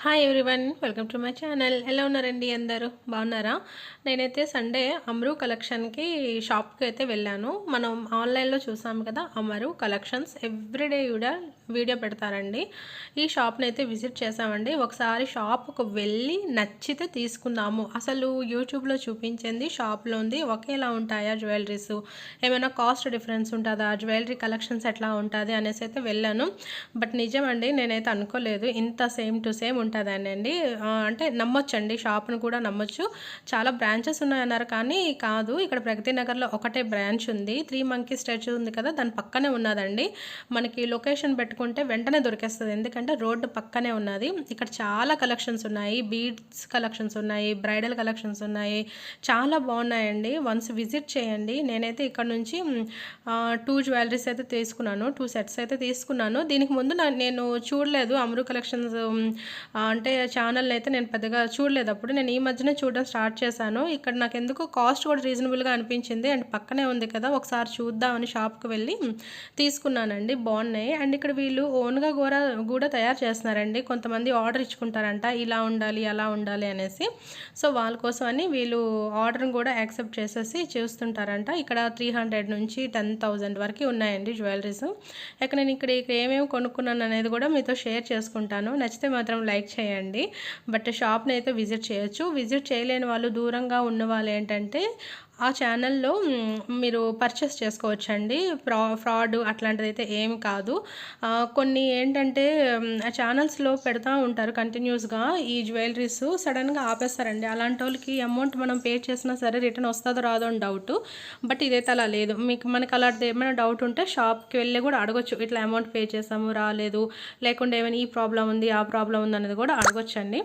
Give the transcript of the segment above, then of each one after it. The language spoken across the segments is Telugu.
Hi everyone, welcome to my channel. ఎలా ఉన్నారండి? అందరూ బాగున్నారా? నేనైతే సండే అమరు కలెక్షన్కి షాప్కి అయితే వెళ్ళాను. మనం ఆన్లైన్లో చూసాము కదా, అమరు కలెక్షన్స్ ఎవ్రీడే కూడా వీడియో పెడతారండి. ఈ షాప్ని అయితే విజిట్ చేసామండి. ఒకసారి షాప్కు వెళ్ళి నచ్చితే తీసుకుందాము. అసలు యూట్యూబ్లో చూపించింది షాప్లో ఉంది ఒకేలా ఉంటాయా జ్యువెలరీస్, ఏమైనా కాస్ట్ డిఫరెన్స్ ఉంటుందా, జ్యువెలరీ కలెక్షన్స్ ఎట్లా ఉంటుంది అనేసి అయితే వెళ్ళాను. బట్ నిజమండి, నేనైతే అనుకోలేదు ఇంత సేమ్ టు సేమ్ ఉంటుందండి. అంటే నమ్మొచ్చండి, షాప్ను కూడా నమ్మొచ్చు. చాలా బ్రాంచెస్ ఉన్నాయన్నారు కానీ కాదు, ఇక్కడ ప్రగతి నగర్లో ఒకటే బ్రాంచ్ ఉంది. 3 మంకీ స్టాచ్యూ ఉంది కదా, దాని పక్కనే ఉన్నదండి. మనకి లొకేషన్ పెట్టుకుంటే వెంటనే దొరికేస్తుంది, ఎందుకంటే రోడ్డు పక్కనే ఉన్నది. ఇక్కడ చాలా కలెక్షన్స్ ఉన్నాయి, బీడ్స్ కలెక్షన్స్ ఉన్నాయి, బ్రైడల్ కలెక్షన్స్ ఉన్నాయి, చాలా బాగున్నాయండి. వన్స్ విజిట్ చేయండి. నేనైతే ఇక్కడ నుంచి 2 జ్యువెలరీస్ అయితే తీసుకున్నాను, 2 సెట్స్ అయితే తీసుకున్నాను. దీనికి ముందు నేను చూడలేదు అమరు కలెక్షన్స్ అంటే ఛానల్ అయితే నేను పెద్దగా చూడలేదు. అప్పుడు నేను ఈ మధ్యనే చూడడం స్టార్ట్ చేశాను. ఇక్కడ నాకు ఎందుకు కాస్ట్ కూడా రీజనబుల్గా అనిపించింది, అండ్ పక్కనే ఉంది కదా, ఒకసారి చూద్దామని షాప్కి వెళ్ళి తీసుకున్నానండి. బాగున్నాయి. అండ్ ఇక్కడ వీళ్ళు ఓన్గా కూడా తయారు చేస్తున్నారండి. కొంతమంది ఆర్డర్ ఇచ్చుకుంటారంట, ఇలా ఉండాలి అలా ఉండాలి అనేసి. సో వాళ్ళ కోసం అని వీళ్ళు ఆర్డర్ని కూడా యాక్సెప్ట్ చేసేసి చేస్తుంటారంట. ఇక్కడ 300 నుంచి 10,000 వరకు ఉన్నాయండి జ్యువెలరీస్. నేను ఇక్కడ ఏమేమి కొనుక్కున్నాను అనేది కూడా మీతో షేర్ చేసుకుంటాను. నచ్చితే మాత్రం లైక్ చేయండి. బట్ షాప్ని అయితే విజిట్ చేయొచ్చు. విజిట్ చేయలేని వాళ్ళు, దూరంగా ఉన్న వాళ్ళు ఏంటంటే ఆ ఛానల్లో మీరు పర్చేస్ చేసుకోవచ్చండి. ఫ్రాడ్ అట్లాంటిది అయితే ఏమి కాదు. కొన్ని ఏంటంటే ఆ ఛానల్స్లో పెడతా ఉంటారు కంటిన్యూస్గా ఈ జ్యువెలరీస్, సడన్గా ఆపేస్తారండి. అలాంటి వాళ్ళకి అమౌంట్ మనం పే చేసినా సరే రిటర్న్ వస్తుందో రాదో అని డౌట్. బట్ ఇదైతే అలా లేదు. మనకు అలాంటిది ఏమైనా డౌట్ ఉంటే షాప్కి వెళ్ళి కూడా అడగొచ్చు, ఇట్లా అమౌంట్ పే చేసాము రాలేదు, లేకుంటే ఏమైనా ఈ ప్రాబ్లం ఉంది ఆ ప్రాబ్లం ఉంది అనేది కూడా అడగొచ్చండి.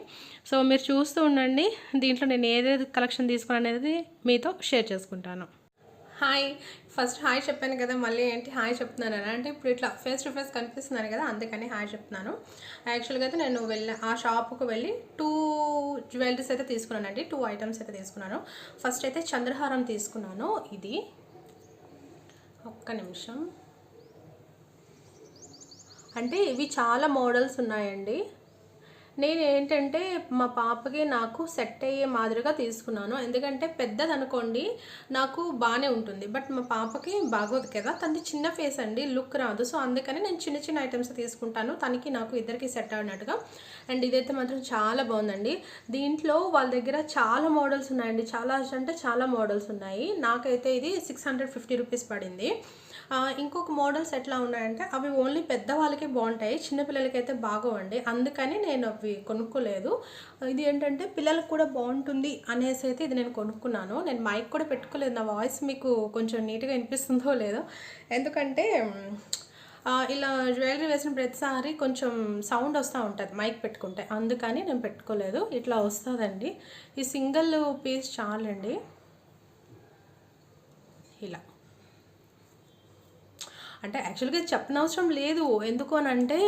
సో మీరు చూస్తూ ఉండండి. దీంట్లో నేను ఏదేది కలెక్షన్ తీసుకున్నాను అనేది మీతో షేర్ చేసుకుంటాను. హాయ్, ఫస్ట్ హాయ్ చెప్పాను కదా, మళ్ళీ ఏంటి హాయ్ చెప్తున్నాను అంటే ఇప్పుడు ఇట్లా ఫేస్ టు ఫేస్ కనిపిస్తున్నాను కదా, అందుకని హాయ్ చెప్తున్నాను. యాక్చువల్గా అయితే నేను ఆ షాప్కు వెళ్ళి 2 జ్యువెలరీస్ అయితే తీసుకున్నానండి. 2 ఐటమ్స్ అయితే తీసుకున్నాను. ఫస్ట్ అయితే చంద్రహారం తీసుకున్నాను. ఇది ఒక్క నిమిషం. అంటే ఇవి చాలా మోడల్స్ ఉన్నాయండి. నేను ఏంటంటే మా పాపకి నాకు సెట్ అయ్యే మాదిరిగా తీసుకున్నాను. ఎందుకంటే పెద్దది అనుకోండి నాకు బాగానే ఉంటుంది, బట్ మా పాపకి బాగోదు కదా, తనది చిన్న ఫేస్ అండి, లుక్ రాదు. సో అందుకని నేను చిన్న చిన్న ఐటమ్స్ తీసుకుంటాను, తనకి నాకు ఇద్దరికి సెట్ అయినట్టుగా. అండ్ ఇదైతే మాత్రం చాలా బాగుందండి. దీంట్లో వాళ్ళ దగ్గర చాలా మోడల్స్ ఉన్నాయండి, చాలా అంటే చాలా మోడల్స్ ఉన్నాయి. నాకైతే ఇది 650 రూపీస్ పడింది. ఇంకొక మోడల్స్ ఎట్లా ఉన్నాయంటే అవి ఓన్లీ పెద్దవాళ్ళకే బాగుంటాయి, చిన్నపిల్లలకి అయితే బాగోవండి. అందుకని నేను అవి కొనుక్కోలేదు. ఇది ఏంటంటే పిల్లలకు కూడా బాగుంటుంది అనేసి అయితే ఇది నేను కొనుక్కున్నాను. నేను మైక్ కూడా పెట్టుకోలేదు. నా వాయిస్ మీకు కొంచెం నీట్గా వినిపిస్తుందో లేదో, ఎందుకంటే ఇలా జ్యువెలరీ వేసిన ప్రతిసారి కొంచెం సౌండ్ వస్తూ ఉంటుంది మైక్ పెట్టుకుంటే, అందుకని నేను పెట్టుకోలేదు. ఇట్లా వస్తుందండి. ఈ సింగిల్ పీస్ చాలండి. ఇలా అంటే యాక్చువల్గా చెప్పనవసరం లేదు. ఎందుకు అని అంటే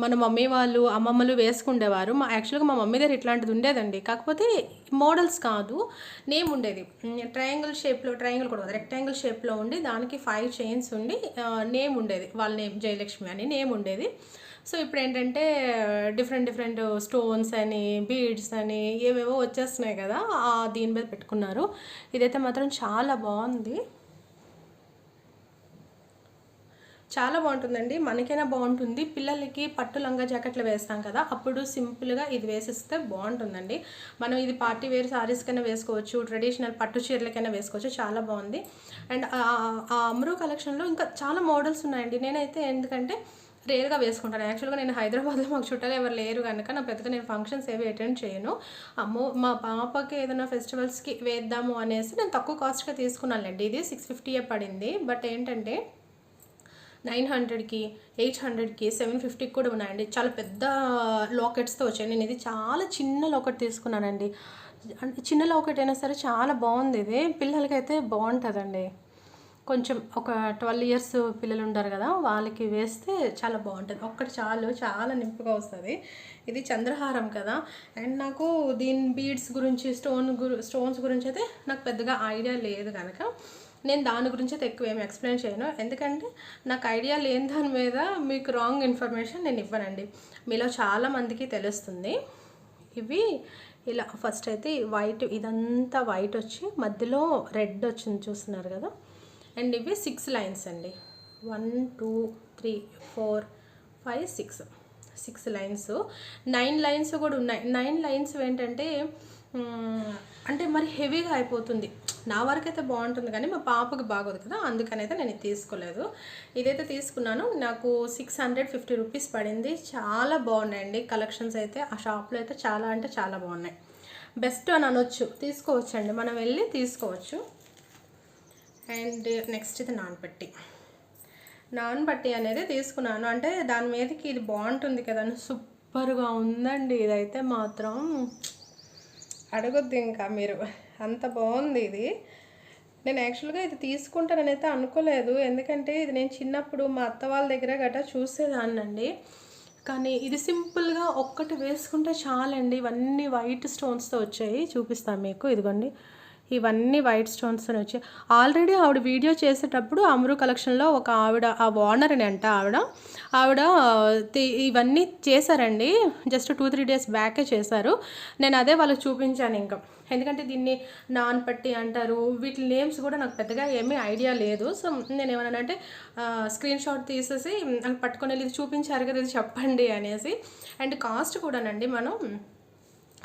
మన మమ్మీ వాళ్ళు అమ్మమ్మలు వేసుకుండేవారు. యాక్చువల్గా మా మమ్మీ దగ్గర ఇట్లాంటిది ఉండేదండి, కాకపోతే మోడల్స్ కాదు, నేమ్ ఉండేది. ట్రయాంగిల్ కూడా రెక్టాంగిల్ షేప్లో ఉండి దానికి 5 చైన్స్ ఉండి నేమ్ ఉండేది. వాళ్ళ నేమ్ జయలక్ష్మి అని నేమ్ ఉండేది. సో ఇప్పుడు ఏంటంటే డిఫరెంట్ స్టోన్స్ అని, బీడ్స్ అని ఏవేవో వచ్చేస్తున్నాయి కదా, దీని మీద పెట్టుకున్నారు. ఇదైతే మాత్రం చాలా బాగుంది, చాలా బాగుంటుందండి. మనకైనా బాగుంటుంది, పిల్లలకి పట్టు లంగా జాకెట్లు వేస్తాం కదా, అప్పుడు సింపుల్గా ఇది వేసిస్తే బాగుంటుందండి. మనం ఇది పార్టీ వేర్ శారీస్కైనా వేసుకోవచ్చు, ట్రెడిషనల్ పట్టు చీరలకైనా వేసుకోవచ్చు, చాలా బాగుంది. అండ్ ఆ అమరు కలెక్షన్లో ఇంకా చాలా మోడల్స్ ఉన్నాయండి. నేనైతే ఎందుకంటే రేర్గా వేసుకుంటాను. యాక్చువల్గా నేను హైదరాబాద్లో మాకు చుట్టాలు ఎవరు లేరు కనుక నా పెద్దగా నేను ఫంక్షన్స్ ఏవి అటెండ్ చేయను. మా పాపకి ఏదైనా ఫెస్టివల్స్కి వేద్దాము అనేసి నేను తక్కువ కాస్ట్గా తీసుకున్నానులేండి. ఇది 650 పడింది. బట్ ఏంటంటే 900కి, 800కి, 750కి కూడా ఉన్నాయండి. చాలా పెద్ద లాకెట్స్తో వచ్చాయి. నేను ఇది చాలా చిన్న లాకెట్ తీసుకున్నానండి. అంటే చిన్న లాకెట్ అయినా సరే చాలా బాగుంది. ఇది పిల్లలకైతే బాగుంటుందండి. కొంచెం ఒక 12 ఇయర్స్ పిల్లలు ఉంటారు కదా, వాళ్ళకి వేస్తే చాలా బాగుంటుంది. ఒక్కటి చాలు, చాలా నింపుగా వస్తుంది. ఇది చంద్రహారం కదా, అండ్ నాకు దీని బీడ్స్ గురించి స్టోన్స్ గురించి అయితే నాకు పెద్దగా ఐడియా లేదు కనుక నేను దాని గురించి అయితే ఎక్కువ ఏమి ఎక్స్ప్లెయిన్ చేయను, ఎందుకంటే నాకు ఐడియా లేని దాని మీద మీకు రాంగ్ ఇన్ఫర్మేషన్ నేను ఇవ్వనండి. మీలో చాలామందికి తెలుస్తుంది. ఇవి ఇలా ఫస్ట్ అయితే వైట్, ఇదంతా వైట్ వచ్చి మధ్యలో రెడ్ వచ్చింది చూస్తున్నారు కదా. అండ్ ఇవి 6 లైన్స్ అండి. 1 2 3 4 5 6 లైన్స్. 9 లైన్స్ కూడా ఉన్నాయి. 9 లైన్స్ ఏంటంటే అంటే మరి హెవీగా అయిపోతుంది. నా వరకు అయితే బాగుంటుంది కానీ మా పాపకి బాగోదు కదా, అందుకని అయితే నేను తీసుకోలేదు. ఇదైతే తీసుకున్నాను, నాకు 650 రూపీస్ పడింది. చాలా బాగున్నాయండి కలెక్షన్స్ అయితే. ఆ షాప్లో అయితే చాలా అంటే చాలా బాగున్నాయి. బెస్ట్ అని అనొచ్చు, తీసుకోవచ్చు అండి, మనం వెళ్ళి తీసుకోవచ్చు. అండ్ నెక్స్ట్ ఇది నాన్ పట్టి అనేది తీసుకున్నాను. అంటే దాని మీదకి ఇది బాగుంటుంది కదా అని. సూపర్గా ఉందండి ఇదైతే మాత్రం, అడగొద్దు ఇంకా మీరు, అంత బాగుంది ఇది. నేను యాక్చువల్గా ఇది తీసుకుంటానని అయితే అనుకోలేదు, ఎందుకంటే ఇది నేను చిన్నప్పుడు మా అత్త వాళ్ళ దగ్గర గట్రా చూసేదాన్నండి. కానీ ఇది సింపుల్గా ఒక్కటి వేసుకుంటే చాలండి. ఇవన్నీ వైట్ స్టోన్స్తో వచ్చాయి, చూపిస్తాను మీకు. ఇదిగోండి, ఇవన్నీ వైట్ స్టోన్స్తో వచ్చాయి. ఆల్రెడీ ఆవిడ వీడియో చేసేటప్పుడు అమరు కలెక్షన్లో ఒక ఆవిడ, ఆ ఓనర్ అని అంట ఆవిడ ఇవన్నీ చేశారండి. జస్ట్ 2-3 డేస్ బ్యాకే చేశారు. నేను అదే వాళ్ళకి చూపించాను ఇంకా, ఎందుకంటే దీన్ని నాన్ పట్టి అంటారు. వీటి నేమ్స్ కూడా నాకు పెద్దగా ఏమీ ఐడియా లేదు. సో నేను ఏమన్నానంటే స్క్రీన్ షాట్ తీసేసి పట్టుకొని వెళ్ళి ఇది చూపించారు కదా, ఇది చెప్పండి అనేసి. అండ్ కాస్ట్ కూడానండి, మనం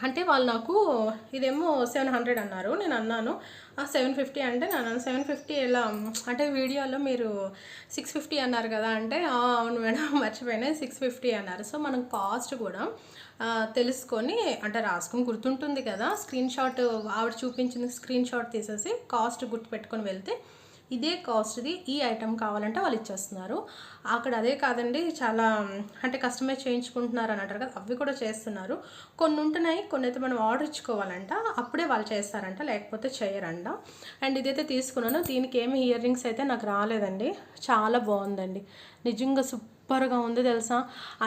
అంటే వాళ్ళు నాకు ఇదేమో 700 అన్నారు. నేను అన్నాను 750 అంటే, నేను 750 ఎలా అంటే వీడియోలో మీరు 650 అన్నారు కదా అంటే, అవును మేడం మర్చిపోయినా 650 అన్నారు. సో మనం కాస్ట్ కూడా తెలుసుకొని, అంటే రాసుకొని గుర్తుంటుంది కదా, స్క్రీన్ షాట్ ఆవిడ చూపించిన స్క్రీన్ షాట్ తీసేసి కాస్ట్ గుర్తు పెట్టుకొని వెళ్తే ఇదే కాస్ట్ది ఈ ఐటెం కావాలంటే వాళ్ళు ఇచ్చేస్తున్నారు. అక్కడ అదే కాదండి, చాలా అంటే కస్టమైజ్ చేయించుకుంటున్నారు అని అంటారు కదా, అవి కూడా చేస్తున్నారు. కొన్ని ఉంటున్నాయి, కొన్ని అయితే మనం ఆర్డర్ ఇచ్చుకోవాలంట, అప్పుడే వాళ్ళు చేస్తారంట, లేకపోతే చేయరంట. అండ్ ఇదైతే తీసుకున్నాను. దీనికి ఏమి ఇయర్ రింగ్స్ అయితే నాకు రాలేదండి. చాలా బాగుందండి, నిజంగా సూపర్గా ఉంది తెలుసా.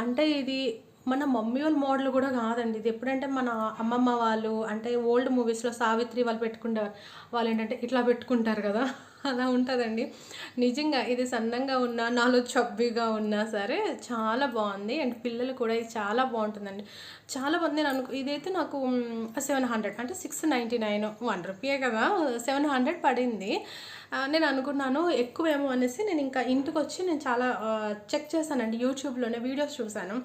అంటే ఇది మన మమ్మీ వాళ్ళ మోడల్ కూడా కాదండి. ఇది ఎప్పుడంటే మన అమ్మమ్మ వాళ్ళు, అంటే ఓల్డ్ మూవీస్లో సావిత్రి వాళ్ళు పెట్టుకుంటారు, వాళ్ళు ఏంటంటే ఇట్లా పెట్టుకుంటారు కదా, అలా ఉంటుందండి. నిజంగా ఇది సన్నంగా ఉన్నా, నాలో చబ్బీగా ఉన్నా సరే చాలా బాగుంది. అండ్ పిల్లలు కూడా ఇది చాలా బాగుంటుందండి, చాలా బాగుంది. నేను ఇదైతే నాకు 700 అంటే 699, 1 రూపీయే కదా, 700 పడింది. నేను అనుకున్నాను ఎక్కువేమో అనేసి, నేను ఇంకా ఇంటికి వచ్చి నేను చాలా చెక్ చేశానండి, యూట్యూబ్లోనే వీడియోస్ చూశాను,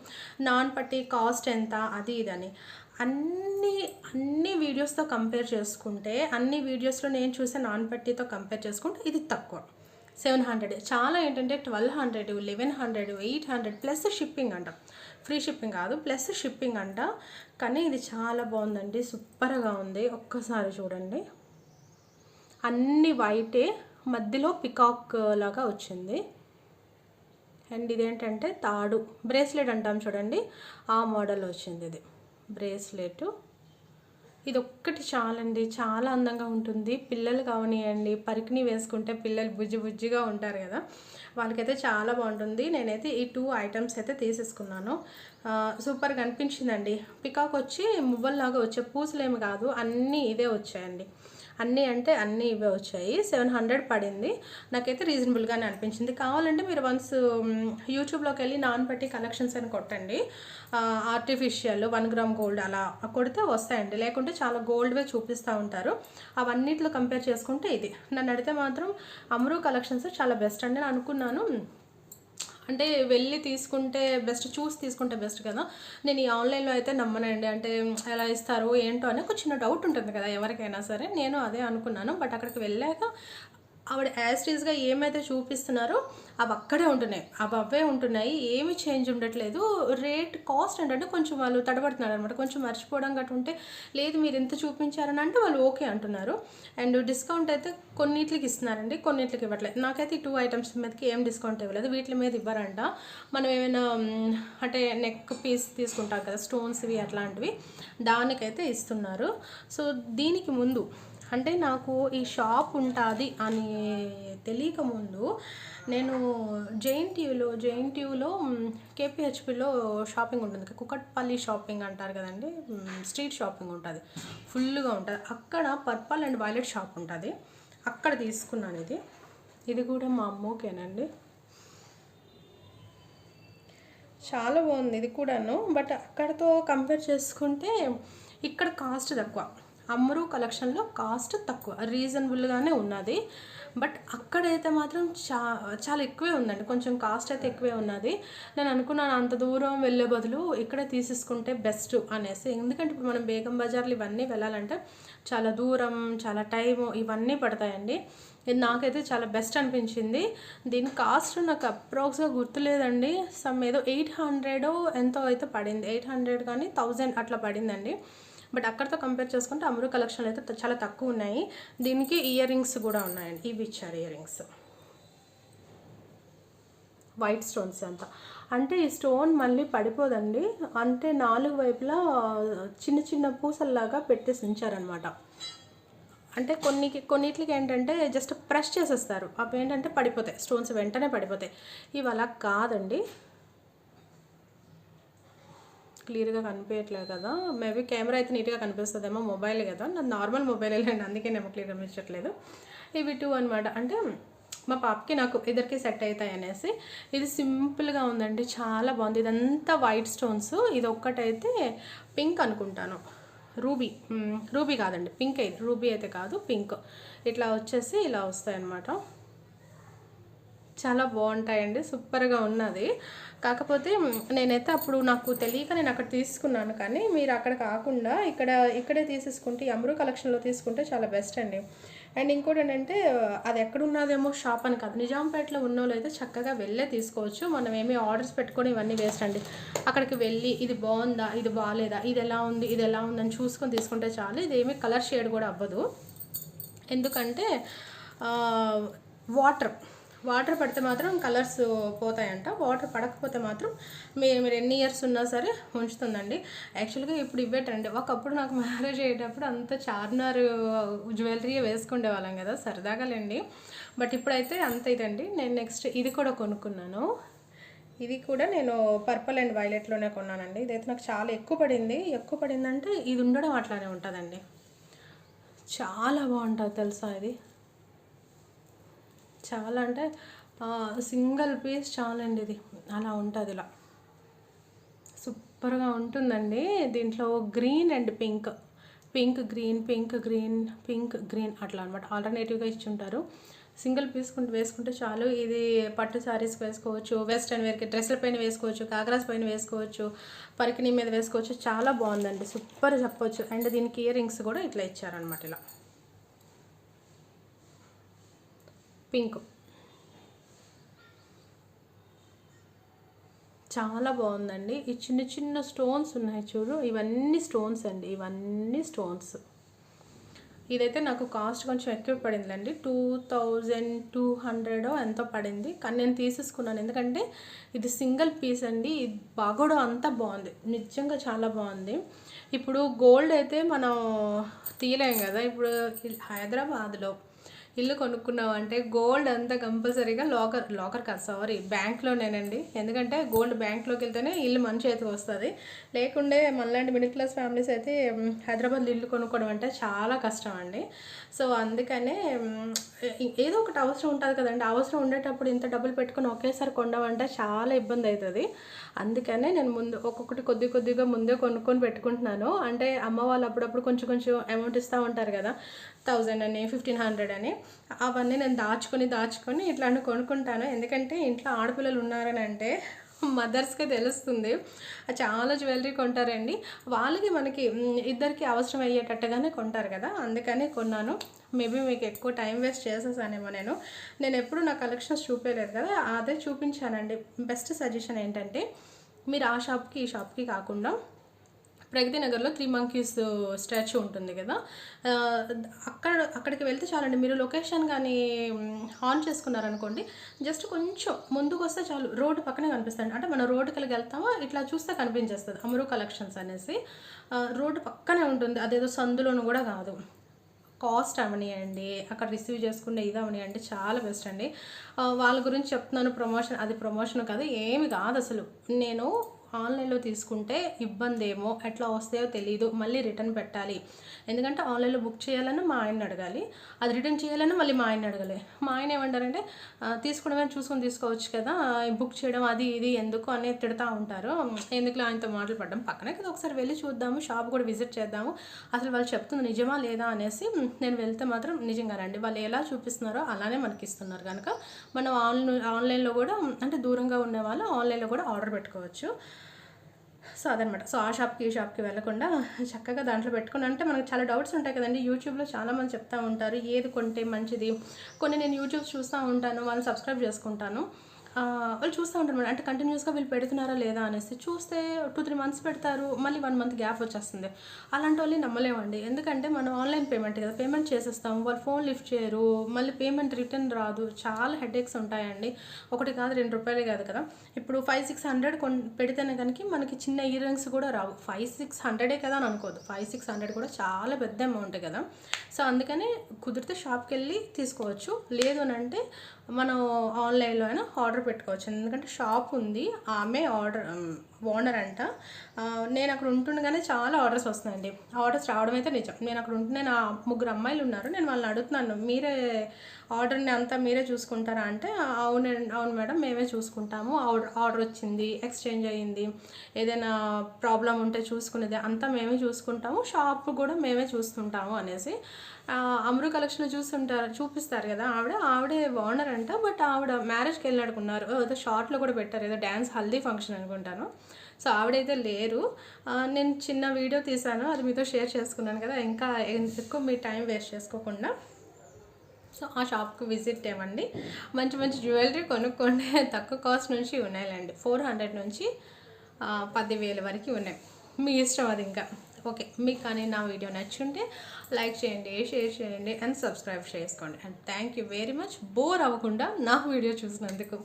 నాన్ పట్టి కాస్ట్ ఎంత అది ఇదని. అన్ని వీడియోస్తో కంపేర్ చేసుకుంటే, అన్ని వీడియోస్లో నేను చూసే నాన్ పట్టీతో కంపేర్ చేసుకుంటే ఇది తక్కువ, 700. చాలా ఏంటంటే 1200, 1100, 800 ప్లస్ షిప్పింగ్ అంట. ఫ్రీ షిప్పింగ్ కాదు, ప్లస్ షిప్పింగ్ అంట. కానీ ఇది చాలా బాగుందండి, సూపర్గా ఉంది. ఒక్కసారి చూడండి, అన్ని వైటే, మధ్యలో పికాక్ లాగా వచ్చింది. అండ్ ఇదేంటంటే తాడు, బ్రేస్లెట్ అంటాం చూడండి, ఆ మోడల్ వచ్చింది ఇది బ్రేస్లెట్. ఇది ఒక్కటి చాలండి, చాలా అందంగా ఉంటుంది. పిల్లలు కావనియండి, పరికిని వేసుకుంటే పిల్లలు బుజ్జిగా ఉంటారు కదా, వాళ్ళకైతే చాలా బాగుంటుంది. నేనైతే ఈ 2 ఐటమ్స్ అయితే తీసేసుకున్నాను. సూపర్గా అనిపించిందండి. పికాక్ వచ్చి మువ్వల్లాగా వచ్చే పూసలేమి కాదు, అన్నీ ఇదే వచ్చాయండి. అన్నీ అంటే అన్నీ ఇవే వచ్చాయి. 700 పడింది, నాకైతే రీజనబుల్గానే అనిపించింది. కావాలంటే మీరు వన్స్ యూట్యూబ్లోకి వెళ్ళి నాన్ పట్టి కలెక్షన్స్ అని కొట్టండి, ఆర్టిఫిషియల్ 1 గ్రామ్ గోల్డ్ అలా కొడితే వస్తాయండి. లేకుంటే చాలా గోల్డ్వే చూపిస్తూ ఉంటారు. అవన్నిట్లో కంపేర్ చేసుకుంటే ఇది, నన్ను అడిగితే మాత్రం అమరు కలెక్షన్స్ చాలా బెస్ట్ అండి. నేను అనుకున్నాను అంటే వెళ్ళి తీసుకుంటే బెస్ట్, చూసి తీసుకుంటే బెస్ట్ కదా. నేను ఈ ఆన్లైన్లో అయితే నమ్మనండి, అంటే ఎలా ఇస్తారు ఏంటో అని ఒక చిన్న డౌట్ ఉంటుంది కదా ఎవరికైనా సరే. నేను అదే అనుకున్నాను. బట్ అక్కడికి వెళ్ళాక ఆవిడ యాస్టీస్గా ఏమైతే చూపిస్తున్నారో అవి అక్కడే ఉంటున్నాయి, అవి అవే ఉంటున్నాయి, ఏమి చేంజ్ ఉండట్లేదు. రేట్ కాస్ట్ ఏంటంటే కొంచెం వాళ్ళు తడబడుతున్నారు అనమాట, కొంచెం మర్చిపోవడం గట్రా ఉంటే, లేదు మీరు ఎంత చూపించారని అంటే వాళ్ళు ఓకే అంటున్నారు. అండ్ డిస్కౌంట్ అయితే కొన్నిట్లకి ఇస్తున్నారండి, కొన్నిట్లకి ఇవ్వట్లేదు. నాకైతే ఈ 2 ఐటమ్స్ మీదకి ఏం డిస్కౌంట్ ఇవ్వలేదు, వీటి మీద ఇవ్వరంట. మనం ఏమైనా అంటే నెక్ పీస్ తీసుకుంటాం కదా, స్టోన్స్ ఇవి అట్లాంటివి, దానికైతే ఇస్తున్నారు. సో దీనికి ముందు అంటే నాకు ఈ షాప్ ఉంటుంది అని తెలియక ముందు నేను జేఎన్టీయూలో కేపీహెచ్పిలో షాపింగ్ ఉంటుంది, కుకట్పల్లి షాపింగ్ అంటారు కదండి, స్ట్రీట్ షాపింగ్ ఉంటుంది, ఫుల్గా ఉంటుంది. అక్కడ పర్పల్ అండ్ వైలెట్ షాప్ ఉంటుంది. అక్కడ తీసుకున్నాను. ఇది కూడా మా అమ్మకేనండి. చాలా బాగుంది ఇది కూడాను. బట్ అక్కడతో కంపేర్ చేసుకుంటే ఇక్కడ కాస్ట్ తక్కువ. అమ్రు కలెక్షన్లో కాస్ట్ తక్కువ, రీజనబుల్గానే ఉన్నది. బట్ అక్కడైతే మాత్రం చాలా ఎక్కువే ఉందండి, కొంచెం కాస్ట్ అయితే ఎక్కువే ఉన్నది. నేను అనుకున్నాను అంత దూరం వెళ్ళే బదులు ఇక్కడే తీసేసుకుంటే బెస్ట్ అనేసి. ఎందుకంటే ఇప్పుడు మనం బేగం బజార్లు ఇవన్నీ వెళ్ళాలంటే చాలా దూరం, చాలా టైము ఇవన్నీ పడతాయండి. ఇది నాకైతే చాలా బెస్ట్ అనిపించింది. దీని కాస్ట్ నాకు అప్రాక్స్గా గుర్తులేదండి, సమ్ ఏదో 800 ఎంతో అయితే పడింది. 800 కానీ 1000 అట్లా పడిందండి. బట్ అక్కడితో కంపేర్ చేసుకుంటే అమ్రు కలెక్షన్లు అయితే చాలా తక్కువ ఉన్నాయి. దీనికి ఇయర్ రింగ్స్ కూడా ఉన్నాయండి. ఇవి ఇచ్చారు ఇయర్ రింగ్స్, వైట్ స్టోన్స్ అంతా. అంటే ఈ స్టోన్ మళ్ళీ పడిపోదండి, అంటే 4 వైపులా చిన్న చిన్న పూసల్లాగా పెట్టేసి ఉంచారనమాట. అంటే కొన్నిటికి ఏంటంటే జస్ట్ ప్రెస్ చేసేస్తారు, అవి ఏంటంటే పడిపోతాయి, స్టోన్స్ వెంటనే పడిపోతాయి. ఇవి అలా కాదండి. క్లియర్గా కనిపించట్లేదు కదా, మేబీ కెమెరా అయితే నీట్గా కనిపిస్తుందేమో, మొబైల్ కదా, నా నార్మల్ మొబైల్ లేండి, అందుకేనేమో క్లియర్ కనిపించట్లేదు. ఇవి 2 అనమాట. అంటే మా పాపకి నాకు ఇద్దరికి సెట్ అవుతాయి అనేసి. ఇది సింపుల్గా ఉందండి, చాలా బాగుంది. ఇదంతా వైట్ స్టోన్స్, ఇది ఒక్కటైతే పింక్ అనుకుంటాను, రూబీ కాదండి, పింక్ అయితే, రూబీ అయితే కాదు, పింక్. ఇట్లా వచ్చేసి ఇలా వస్తాయి అన్నమాట. చాలా బాగుంటాయండి, సూపర్గా ఉన్నది. కాకపోతే నేనైతే అప్పుడు నాకు తెలియక నేను అక్కడ తీసుకున్నాను, కానీ మీరు అక్కడ కాకుండా ఇక్కడే తీసేసుకుంటే అమ్రు కలెక్షన్లో తీసుకుంటే చాలా బెస్ట్ అండి. అండ్ ఇంకోటి ఏంటంటే అది ఎక్కడున్నదేమో షాప్ అని కాదు, నిజాంపేటలో ఉన్న వాళ్ళు అయితే చక్కగా వెళ్ళే తీసుకోవచ్చు. మనం ఏమీ ఆర్డర్స్ పెట్టుకొని ఇవన్నీ వేస్ట్ అండి. అక్కడికి వెళ్ళి ఇది బాగుందా, ఇది బాగాలేదా, ఇది ఎలా ఉందని చూసుకొని తీసుకుంటే చాలు. ఇదేమీ కలర్ షేడ్ కూడా అవ్వదు. ఎందుకంటే వాటర్ పడితే మాత్రం కలర్స్ పోతాయంట, వాటర్ పడకపోతే మాత్రం మీరు ఎన్ని ఇయర్స్ ఉన్నా సరే ఉంచుతుందండి. యాక్చువల్గా ఇప్పుడు ఇవే ట్రెండ్. ఒకప్పుడు నాకు మ్యారేజ్ అయ్యేటప్పుడు అంత చార్మినార్ జ్యువెలరీ వేసుకునే వాళ్ళం కదా, సరదాగాలండి. బట్ ఇప్పుడైతే అంత ఇదండి. నేను నెక్స్ట్ ఇది కూడా కొనుక్కున్నాను. ఇది కూడా నేను పర్పుల్ అండ్ వైలెట్లోనే కొన్నానండి. ఇదైతే నాకు చాలా ఎక్కువ పడిందంటే ఇది ఉండడం అట్లానే ఉంటుందండి, చాలా బాగుంటుంది తెలుసా. ఇది చాలా అంటే సింగిల్ పీస్ చాలండి, ఇది అలా ఉంటుంది. ఇలా సూపర్గా ఉంటుందండి. దీంట్లో గ్రీన్ అండ్ పింక్ గ్రీన్ అట్లా అనమాట, ఆల్టర్నేటివ్గా ఇచ్చుంటారు. సింగిల్ పీస్ వేసుకుంటే చాలు. ఇది పట్టు శారీస్కి వేసుకోవచ్చు, వెస్ట్రన్ వేర్కి డ్రెస్సుల పైన వేసుకోవచ్చు, కాకరాస్ పైన వేసుకోవచ్చు, పరికిణి మీద వేసుకోవచ్చు. చాలా బాగుందండి, సూపర్ చెప్పొచ్చు. అండ్ దీనికి ఇయర్ రింగ్స్ కూడా ఇట్లా ఇచ్చారనమాట, ఇలా పింక్. చాలా బాగుందండి. ఈ చిన్న చిన్న స్టోన్స్ ఉన్నాయి చూడు, ఇవన్నీ స్టోన్స్ అండి, ఇవన్నీ స్టోన్స్. ఇదైతే నాకు కాస్ట్ కొంచెం ఎక్కువ పడిందండి, 2200 ఎంతో పడింది. కానీ నేను తీసేసుకున్నాను ఎందుకంటే ఇది సింగిల్ పీస్ అండి. ఇది బాగోడం అంతా బాగుంది, నిజంగా చాలా బాగుంది. ఇప్పుడు గోల్డ్ అయితే మనం తీయలేం కదా. ఇప్పుడు హైదరాబాద్లో ఇల్లు కొనుక్కున్నామంటే గోల్డ్ అంతా కంపల్సరీగా లాకర్ కాదు, సారీ, బ్యాంక్లోనేనండి. ఎందుకంటే గోల్డ్ బ్యాంక్లోకి వెళ్తేనే ఇల్లు మన చేతికి వస్తుంది. లేకుండే మనలాంటి మిడిల్ క్లాస్ ఫ్యామిలీస్ అయితే హైదరాబాద్లో ఇల్లు కొనుక్కోవడం అంటే చాలా కష్టం అండి. సో అందుకనే ఏదో ఒకటి అవసరం ఉంటుంది కదండి, అవసరం ఉండేటప్పుడు ఇంత డబ్బులు పెట్టుకుని ఒకేసారి కొనడం చాలా ఇబ్బంది అవుతుంది. అందుకనే నేను ముందు ఒక్కొక్కటి కొద్దిగా ముందే కొనుక్కొని పెట్టుకుంటున్నాను. అంటే అమ్మ వాళ్ళు అప్పుడప్పుడు కొంచెం అమౌంట్ ఇస్తూ ఉంటారు కదా, 1000 అని 1500 అని, అవన్నీ నేను దాచుకొని ఇట్లాంటి కొనుక్కుంటాను. ఎందుకంటే ఇంట్లో ఆడపిల్లలు ఉన్నారని అంటే మదర్స్కే తెలుస్తుంది, చాలా జ్యువెలరీ కొంటారండి. వాళ్ళకి మనకి ఇద్దరికి అవసరం అయ్యేటట్టుగానే కొంటారు కదా, అందుకని కొన్నాను. మేబీ మీకు ఎక్కువ టైం వేస్ట్ చేసేసానేమో. నేను ఎప్పుడు నా కలెక్షన్స్ చూపించలేదు కదా, అదే చూపించానండి. బెస్ట్ సజెషన్ ఏంటంటే మీరు ఆ షాప్కి ఈ షాప్కి కాకుండా ప్రగతి నగర్లో 3 monkeys స్టాచ్యూ ఉంటుంది కదా, అక్కడికి వెళ్తే చాలండి. మీరు లొకేషన్ కానీ ఆన్ చేసుకున్నారనుకోండి, జస్ట్ కొంచెం ముందుకు వస్తే చాలు, రోడ్డు పక్కనే కనిపిస్తుంది. అంటే మనం రోడ్డుకి వెళ్తామో ఇట్లా చూస్తే కనిపించేస్తుంది అమ్రు కలెక్షన్స్ అనేసి. రోడ్డు పక్కనే ఉంటుంది, అదేదో సందులోను కూడా కాదు. కాస్ట్ అవనియండి, అక్కడ రిసీవ్ చేసుకునే ఇది అవనియండి, చాలా బెస్ట్ అండి. వాళ్ళ గురించి చెప్తున్నాను, ప్రమోషన్ కాదు, ఏమి కాదు అసలు. నేను ఆన్లైన్లో తీసుకుంటే ఇబ్బంది ఏమో, ఎట్లా వస్తాయో తెలియదు, మళ్ళీ రిటర్న్ పెట్టాలి. ఎందుకంటే ఆన్లైన్లో బుక్ చేయాలన్నా మా ఆయన్ని అడగాలి, అది రిటర్న్ చేయాలన్నా మళ్ళీ మా ఆయన్ని అడగాలి. మా ఆయన ఏమంటారంటే తీసుకోవడమే చూసుకొని తీసుకోవచ్చు కదా, బుక్ చేయడం అది ఇది ఎందుకు అని తిడతా ఉంటారు. ఎందుకులో ఆయనతో మాటలు పడ్డం, పక్కనే కదా ఒకసారి వెళ్ళి చూద్దాము, షాప్ కూడా విజిట్ చేద్దాము, అసలు వాళ్ళు చెప్తుంది నిజమా లేదా అనేసి. నేను వెళ్తే మాత్రం నిజంగా రండి, వాళ్ళు ఎలా చూపిస్తున్నారో అలానే మనకి ఇస్తున్నారు కనుక మనం ఆన్లైన్లో కూడా అంటే దూరంగా ఉన్న వాళ్ళు ఆన్లైన్లో కూడా ఆర్డర్ పెట్టుకోవచ్చు. సో అదనమాట. సో ఆ షాప్కి ఈ షాప్కి వెళ్ళకుండా చక్కగా దాంట్లో పెట్టుకుని, అంటే మనకు చాలా డౌట్స్ ఉంటాయి కదండి. యూట్యూబ్లో చాలామంది చెప్తూ ఉంటారు ఏది కొంటే మంచిది. కొన్ని నేను యూట్యూబ్ చూస్తూ ఉంటాను, వాళ్ళని సబ్స్క్రైబ్ చేసుకుంటాను. వాళ్ళు చూస్తూ ఉంటారు అంటే కంటిన్యూస్గా వీళ్ళు పెడుతున్నారా లేదా అనేసి. చూస్తే 2-3 మంత్స్ పెడతారు, మళ్ళీ 1 మంత్ గ్యాప్ వచ్చేస్తుంది. అలాంటి వాళ్ళని నమ్మలేమండి. ఎందుకంటే మనం ఆన్లైన్ పేమెంట్ కదా, పేమెంట్ చేసేస్తాము, వాళ్ళు ఫోన్ లిఫ్ట్ చేయరు, మళ్ళీ పేమెంట్ రిటర్న్ రాదు, చాలా హెడేక్స్ ఉంటాయండి. ఒకటి కాదు 2 రూపాయలే కాదు కదా. ఇప్పుడు 500-600 పెడితేనే కనుక మనకి చిన్న ఇయర్ రింగ్స్ కూడా రావు. 500-600 కదా అని అనుకోదు, 500-600 కూడా చాలా పెద్ద అమౌంట్ కదా. సో అందుకని కుదిరితే షాప్కి వెళ్ళి తీసుకోవచ్చు, లేదు అని అంటే మనం ఆన్లైన్లో అయినా ఆర్డర్ పెట్టుకోవచ్చు. ఎందుకంటే షాప్ ఉంది, ఆమె ఓనర్ అంట. నేను అక్కడ ఉంటుండగానే చాలా ఆర్డర్స్ వస్తున్నాయండి. ఆర్డర్స్ రావడం అయితే నిజం. నేను అక్కడ ఉంటున్నా, నా 3 అమ్మాయిలు ఉన్నారు, నేను వాళ్ళని అడుగుతున్నాను మీరే ఆర్డర్ని అంతా మీరే చూసుకుంటారా అంటే అవును మేడం మేమే చూసుకుంటాము, ఆర్డర్ వచ్చింది, ఎక్స్చేంజ్ అయ్యింది, ఏదైనా ప్రాబ్లం ఉంటే చూసుకునేది అంతా మేమే చూసుకుంటాము, షాప్ కూడా మేమే చూస్తుంటాము అనేసి. అమృ కలెక్షన్లో చూపిస్తారు కదా, ఆవిడే ఓనర్ అంట. బట్ ఆవిడ మ్యారేజ్కి వెళ్ళాడుకున్నారు, ఏదో షార్ట్లో కూడా పెట్టారు, ఏదో డ్యాన్స్ హల్దీ ఫంక్షన్ అనుకుంటాను. సో ఆవిడైతే లేరు. నేను చిన్న వీడియో తీశాను, అది మీతో షేర్ చేసుకున్నాను కదా. ఇంకా ఎక్కువ మీ టైం వేస్ట్ చేసుకోకుండా సో ఆ షాప్కి విజిట్ అవ్వండి, మంచి మంచి జ్యువెలరీ కొనుక్కోండి. తక్కువ కాస్ట్ నుంచి ఉన్నాయిలేండి, 400 నుంచి 10,000 వరకు ఉన్నాయి, మీ ఇష్టం అది. ఇంకా ఓకే, మీకు కానీ నా వీడియో నచ్చుంటే లైక్ చేయండి, షేర్ చేయండి అండ్ సబ్స్క్రైబ్ చేసుకోండి. And thank you very much, bore అవ్వకుండా నా వీడియో చూసినందుకు.